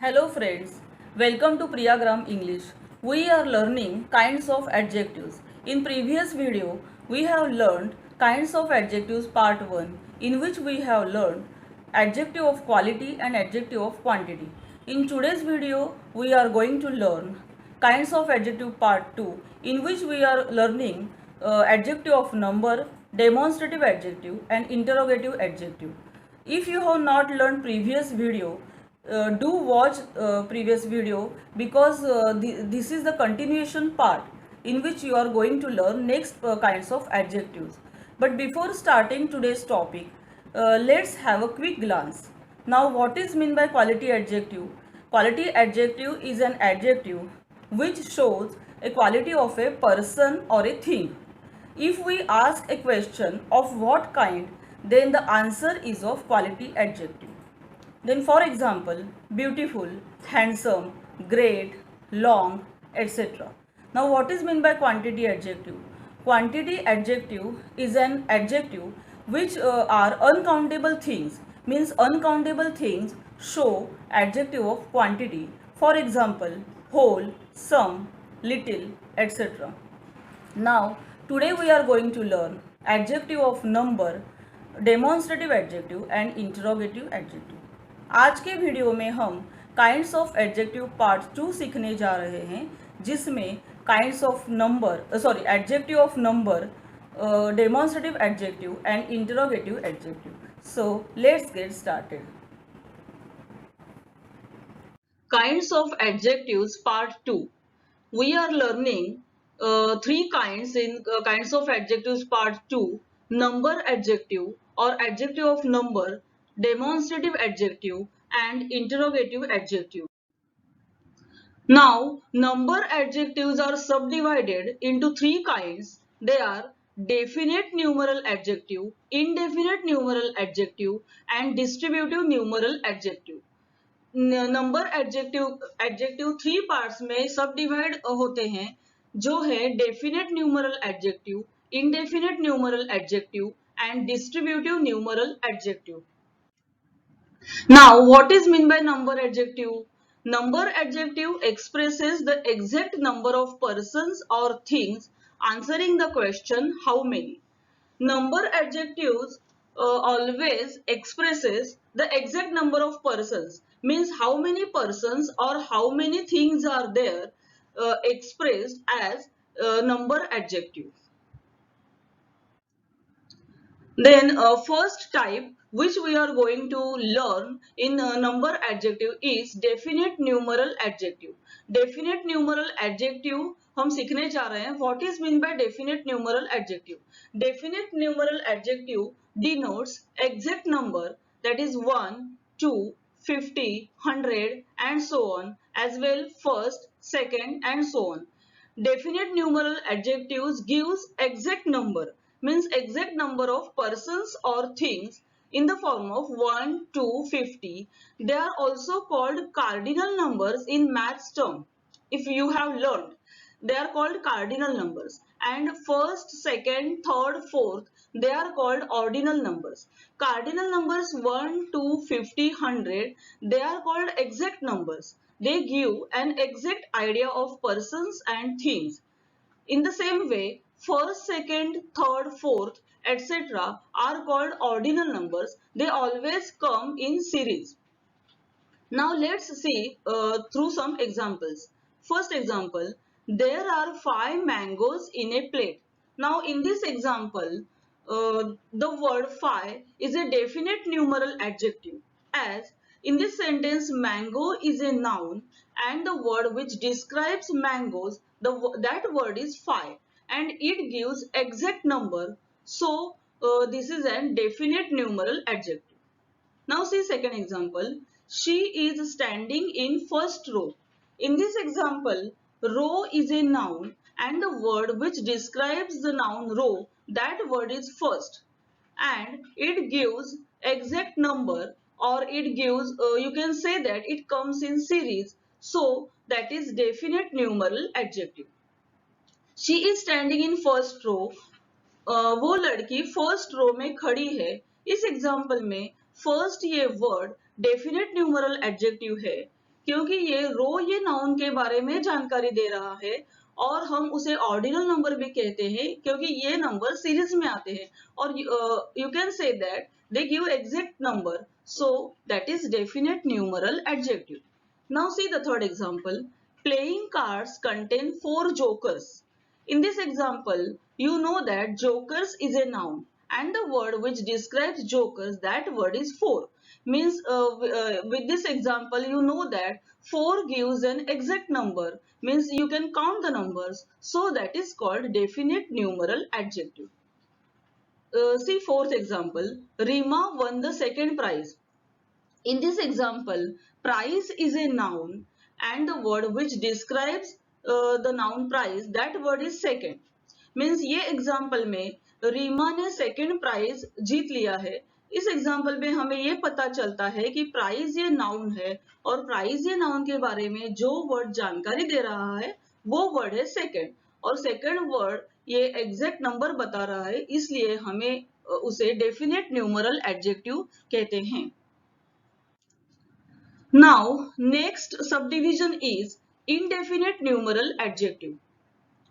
Hello friends, welcome to Priyagram English. We are learning kinds of adjectives. In previous video, we have learned kinds of adjectives part 1 in which we have learned adjective of quality and adjective of quantity. In today's video, we are going to learn kinds of adjective part 2 in which we are learning adjective of number, demonstrative adjective and interrogative adjective. If you have not learned previous video, do watch previous video because this is the continuation part in which you are going to learn next kinds of adjectives. But before starting today's topic, let's have a quick glance. Now, what is meant by quality adjective? Quality adjective is an adjective which shows a quality of a person or a thing. If we ask a question of what kind, then the answer is of quality adjective. Then for example, beautiful, handsome, great, long, etc. Now what is meant by quantity adjective? Quantity adjective is an adjective which are uncountable things, means uncountable things show adjective of quantity. For example, whole, some, little, etc. Now, today we are going to learn adjective of number, demonstrative adjective and interrogative adjective. आज के video में हम kinds of adjective part 2 सीखने जा रहे हैं, जिसमें kinds of number adjective of number, demonstrative adjective and interrogative adjective. So let's get started. Kinds of adjectives part 2। We are learning three kinds in kinds of adjectives part 2: number adjective or adjective of number, demonstrative adjective and interrogative adjective. Now, number adjectives are subdivided into three kinds. They are definite numeral adjective, indefinite numeral adjective and distributive numeral adjective. Number adjective three parts में सब divide होते हैं, जो है definite numeral adjective, indefinite numeral adjective and distributive numeral adjective. Now, what is meant by number adjective? Number adjective expresses the exact number of persons or things answering the question how many. Number adjectives always expresses the exact number of persons, means how many persons or how many things are there expressed as number adjective. Then first type which we are going to learn in number adjective is definite numeral adjective. Definite numeral adjective हम सीखने जा रहे हैं. What is meant by definite numeral adjective? Definite numeral adjective denotes exact number, that is 1, 2, 50, 100 and so on, as well first, second and so on. Definite numeral adjectives gives exact number, means exact number of persons or things in the form of 1, 2, 50. They are also called cardinal numbers in maths term. If you have learned, they are called cardinal numbers. And first, second, third, fourth, they are called ordinal numbers. Cardinal numbers 1, 2, 50, 100, they are called exact numbers. They give an exact idea of persons and things. In the same way, first, second, third, fourth, etc. are called ordinal numbers. They always come in series. Now let's see through some examples. First example, there are 5 mangoes in a plate. Now in this example, the word 5 is a definite numeral adjective, as in this sentence mango is a noun and the word which describes mangoes, that word is 5 and it gives exact number. So this is a definite numeral adjective. Now see second example. She is standing in first row. In this example, row is a noun and the word which describes the noun row, that word is first. And it gives exact number, or it gives, you can say that it comes in series. So that is definite numeral adjective. She is standing in first row. वो लड़की first row में खड़ी है. इस example में first ये word definite numeral adjective है, क्योंकि ये नाउन के बारे में जानकारी दे रहा है, और हम उसे ऑर्डिनल नंबर भी कहते हैं क्योंकि ये नंबर सीरीज में आते हैं, और you can say that they give exact number, so that is definite numeral adjective. Now see the third example. Playing cards contain 4 jokers. In this example, you know that jokers is a noun, and the word which describes jokers, that word is 4. Means with this example, you know that 4 gives an exact number. Means you can count the numbers. So that is called definite numeral adjective. See fourth example. Rima won the second prize. In this example, prize is a noun, and the word which describes the noun prize, that word is second. Means ये example में रीमा ने second prize जीत लिया है. इस example में हमें ये पता चलता है कि prize ये noun है, और prize ये noun के बारे में जो word जानकारी दे रहा है वो word है second, और second word ये exact number बता रहा है, इसलिए हमें उसे definite numeral adjective कहते हैं. Now, next subdivision is indefinite numeral adjective.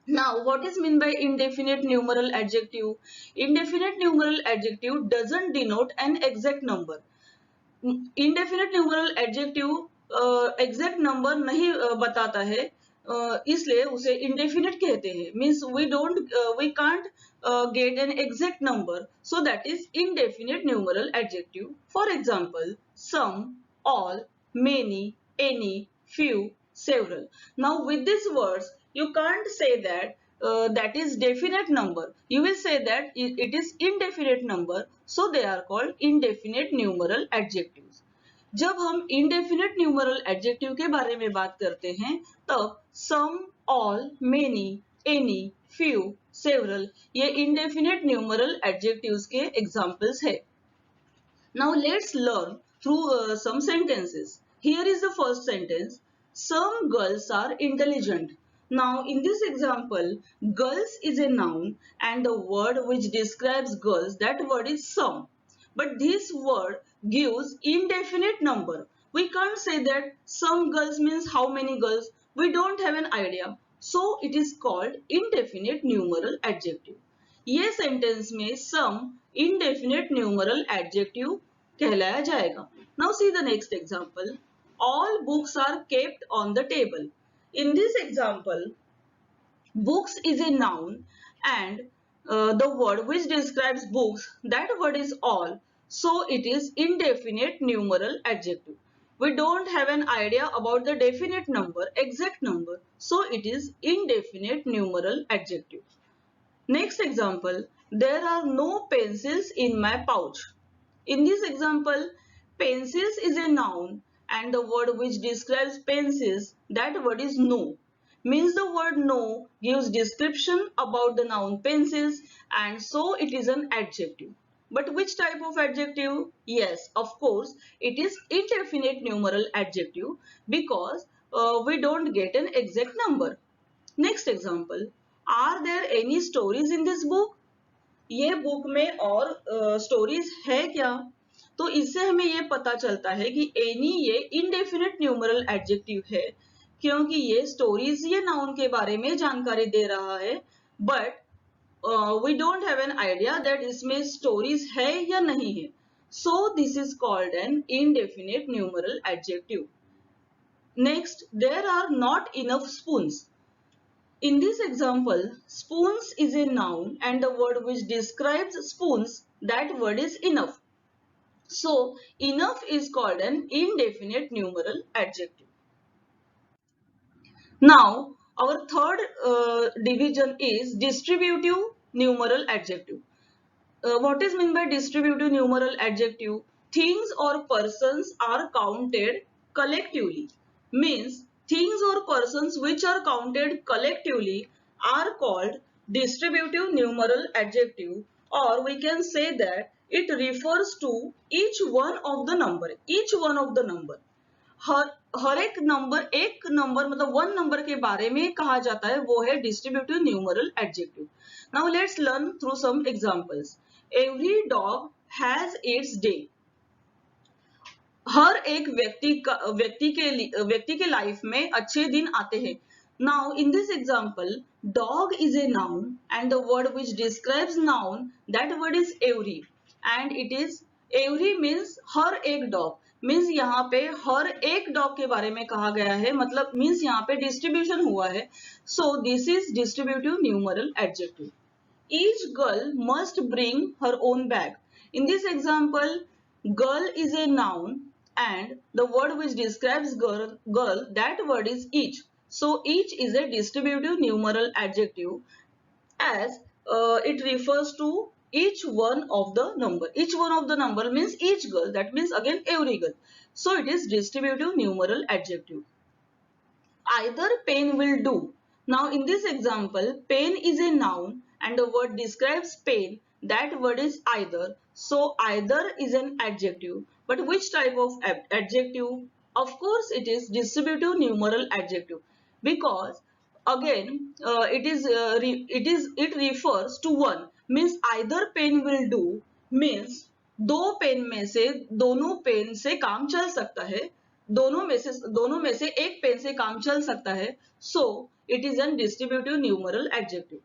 Now, what is meant by indefinite numeral adjective? Indefinite numeral adjective doesn't denote an exact number. Indefinite numeral adjective exact number नहीं बताता है, इसलिए उसे indefinite कहते हैं. Means we can't get an exact number, so that is indefinite numeral adjective. For example, some, all, many, any, few, several. Now with these words, you can't say that that is definite number. You will say that it is indefinite number, so they are called indefinite numeral adjectives. जब हम indefinite numeral adjective के बारे में बात करते हैं, तब some, all, many, any, few, several ये indefinite numeral adjectives के examples है. Now let's learn through some sentences. Here is the first sentence. Some girls are intelligent. Now in this example, girls is a noun, and the word which describes girls, that word is some. But this word gives indefinite number. We can't say that some girls means how many girls. We don't have an idea. So it is called indefinite numeral adjective. ये sentence में सम indefinite numeral adjective कहलाया जाएगा. Now see the next example. All books are kept on the table. In this example, books is a noun, and the word which describes books, that word is all. So it is indefinite numeral adjective. We don't have an idea about the definite number, exact number. So it is indefinite numeral adjective. Next example, there are no pencils in my pouch. In this example, pencils is a noun, and the word which describes pencils, that word is no. Means the word no gives description about the noun pencils, and so it is an adjective. But which type of adjective? Yes, of course, it is indefinite numeral adjective, because we don't get an exact number. Next example. Are there any stories in this book? ये book में और stories है क्या? तो इससे हमें ये पता चलता है कि एनी ये इनडेफिनिट न्यूमरल एडजेक्टिव है, क्योंकि ये स्टोरीज ये नाउन के बारे में जानकारी दे रहा है, but we don't have an idea that इसमें स्टोरीज है या नहीं है. So this is called an indefinite numeral adjective. Next, there are not enough spoons. In this example, spoons is a noun, and the word which describes spoons, that word is enough. So, enough is called an indefinite numeral adjective. Now, our third division is distributive numeral adjective. What is meant by distributive numeral adjective? Things or persons are counted collectively. Means things or persons which are counted collectively are called distributive numeral adjective, or we can say that it refers to each one of the number. Each one of the number. हर एक number मतलब one number के बारे में कहा जाता है, वो है distributive numeral adjective. Now let's learn through some examples. Every dog has its day. हर एक व्यक्ति के लाइफ में अच्छे दिन आते हैं. Now in this example, dog is a noun and the word which describes noun, that word is every, and it is every means हर एक डॉग, मीन्स यहाँ पे हर एक डॉग के बारे में कहा गया है, मतलब मीन्स यहाँ पे डिस्ट्रीब्यूशन हुआ है. So this is distributive numeral adjective. Each girl must bring her own bag. In this example, girl is a noun and the word which describes girl, that word is each. So each is a distributive numeral adjective as it refers to each one of the number. Each one of the number means each girl, that means again every girl. So it is distributive numeral adjective. Either pen will do. Now in this example, pen is a noun and the word describes pen. That word is either. So either is an adjective. But which type of adjective? Of course it is distributive numeral adjective, because again it refers to one, means either pen will do means दो pen में से दोनों pen से काम चल सकता है, दोनों में से एक पेन से काम चल सकता है. So it is an distributive numeral adjective.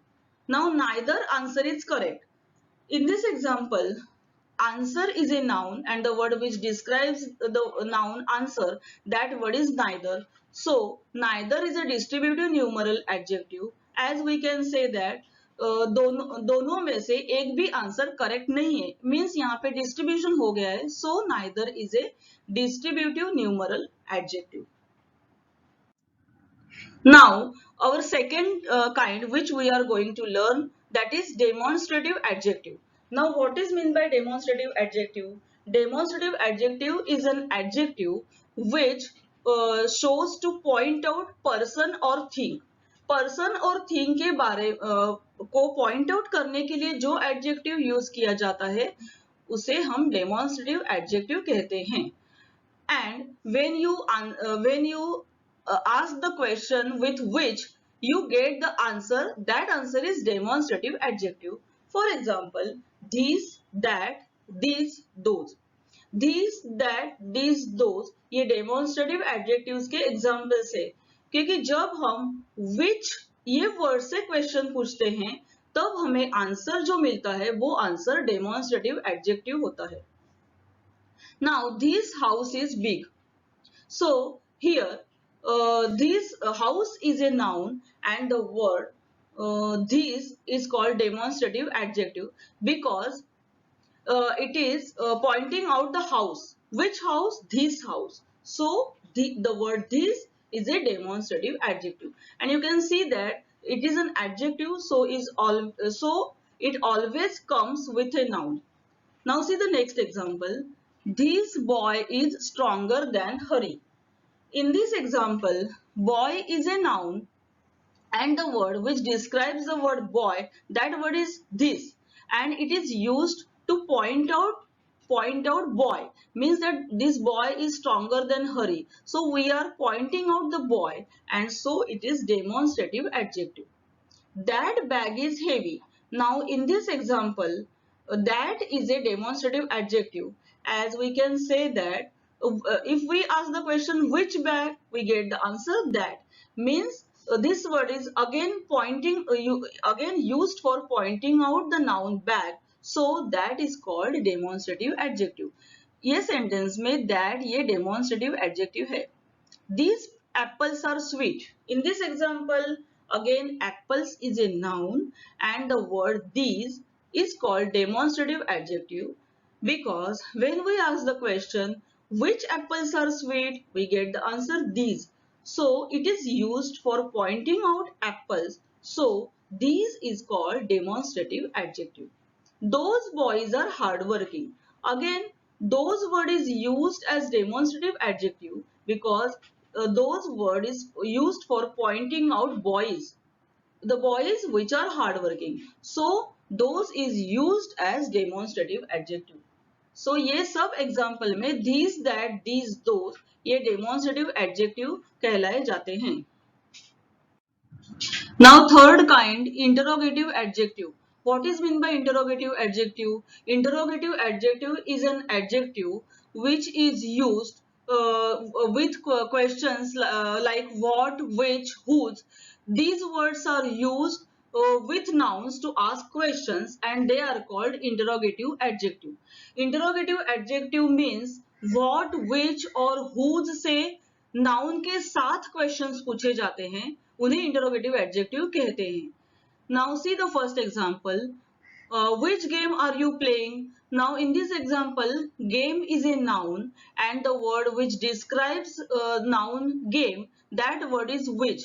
Now neither answer is correct. In this example, answer is a noun and the word which describes the noun answer, that word is neither. So neither is a distributive numeral adjective, as we can say that दोनों में से एक भी answer correct नहीं है, means यहाँ पे distribution हो गया है. So neither is a distributive numeral adjective. Now, our second kind which we are going to learn, that is demonstrative adjective. Now, what is meant by demonstrative adjective? Demonstrative adjective is an adjective which shows to point out person or thing. Person और thing के बारे को point out करने के लिए जो adjective use किया जाता है उसे हम डेमोन्स्ट्रेटिव एडजेक्टिव कहते हैं. And when you ask the question with which you get the answer, that answer is demonstrative adjective. For example, these, that, these, those. These, that, these, those ये demonstrative adjectives के examples है, क्योंकि जब हम which ये word से question पूछते हैं तब हमें आंसर जो मिलता है वो आंसर demonstrative adjective होता है. Now this house is big. So here this house is a noun and the word this is called demonstrative adjective, because it is pointing out the house. Which house? This house. So the word this is a demonstrative adjective, and you can see that it is an adjective, so it always comes with a noun. Now see the next example. This boy is stronger than Hari. In this example, boy is a noun and the word which describes the word boy, that word is this, and it is used to point out boy, means that this boy is stronger than Hari. So we are pointing out the boy, and so it is demonstrative adjective. That bag is heavy. Now in this example, that is a demonstrative adjective, as we can say that if we ask the question which bag, we get the answer that, means this word is again again used for pointing out the noun bag, so that is called demonstrative adjective. ये sentence में that ये demonstrative adjective है. These apples are sweet. In this example, again apples is a noun and the word these is called demonstrative adjective, because when we ask the question which apples are sweet, we get the answer these. So it is used for pointing out apples. So these is called demonstrative adjective. Those boys are hardworking. Again, those word is used as demonstrative adjective because those word is used for pointing out boys. The boys which are hardworking. So those is used as demonstrative adjective. So ये सब example में these, that, these, those ये demonstrative adjective कहलाए जाते हैं. Now third kind, interrogative adjective. What is meant by interrogative adjective? Interrogative adjective is an adjective which is used with questions like what, which, whose. These words are used with nouns to ask questions and they are called interrogative adjective. Interrogative adjective means what, which और whose से noun के साथ questions पूछे जाते हैं, उन्हें interrogative adjective कहते हैं. Now see the first example. Which game are you playing? Now in this example, game is a noun and the word which describes noun game, that word is which.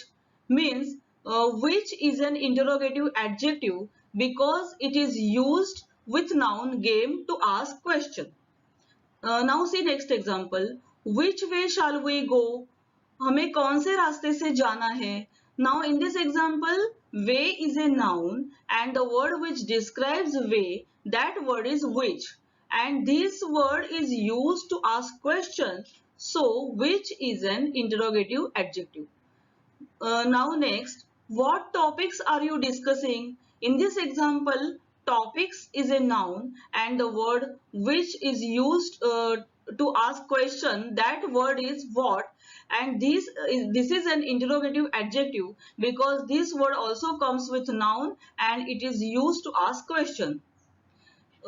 Means which is an interrogative adjective because it is used with noun game to ask question. Now see next example. Which way shall we go? हमें कौन से रास्ते से जाना है? Now in this example, way is a noun and the word which describes way, that word is which. And this word is used to ask questions. So which is an interrogative adjective. Now next, what topics are you discussing? In this example, topics is a noun and the word which is used to ask question, that word is what, and this is an interrogative adjective because this word also comes with noun and it is used to ask question.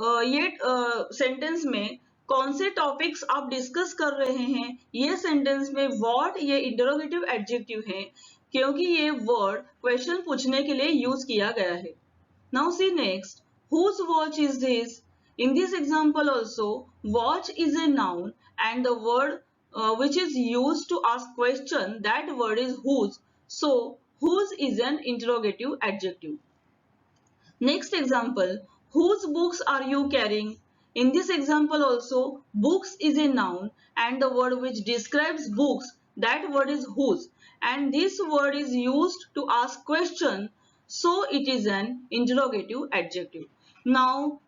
ये sentence में कौन से topics आप discuss कर रहे हैं, ये sentence में व्हाट ये इंटरोगेटिव एडजेक्टिव है क्योंकि ये वर्ड क्वेश्चन पूछने के लिए यूज किया गया है. Now see next, whose watch is this? In this example also, watch is a noun and the word which is used to ask question, that word is whose. So whose is an interrogative adjective. Next example, whose books are you carrying? In this example also, books is a noun and the word which describes books, that word is whose. And this word is used to ask question, so it is an interrogative adjective. Now,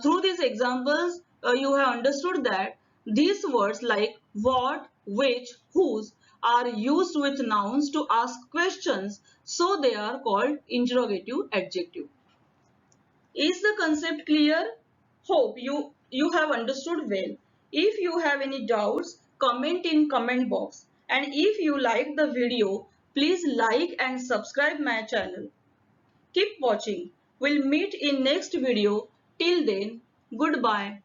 through these examples, you have understood that these words like what, which, whose are used with nouns to ask questions, so they are called interrogative adjective. Is the concept clear? Hope you have understood well. If you have any doubts, comment in comment box. And if you like the video, please like and subscribe my channel. Keep watching. We'll meet in next video. Till then, goodbye.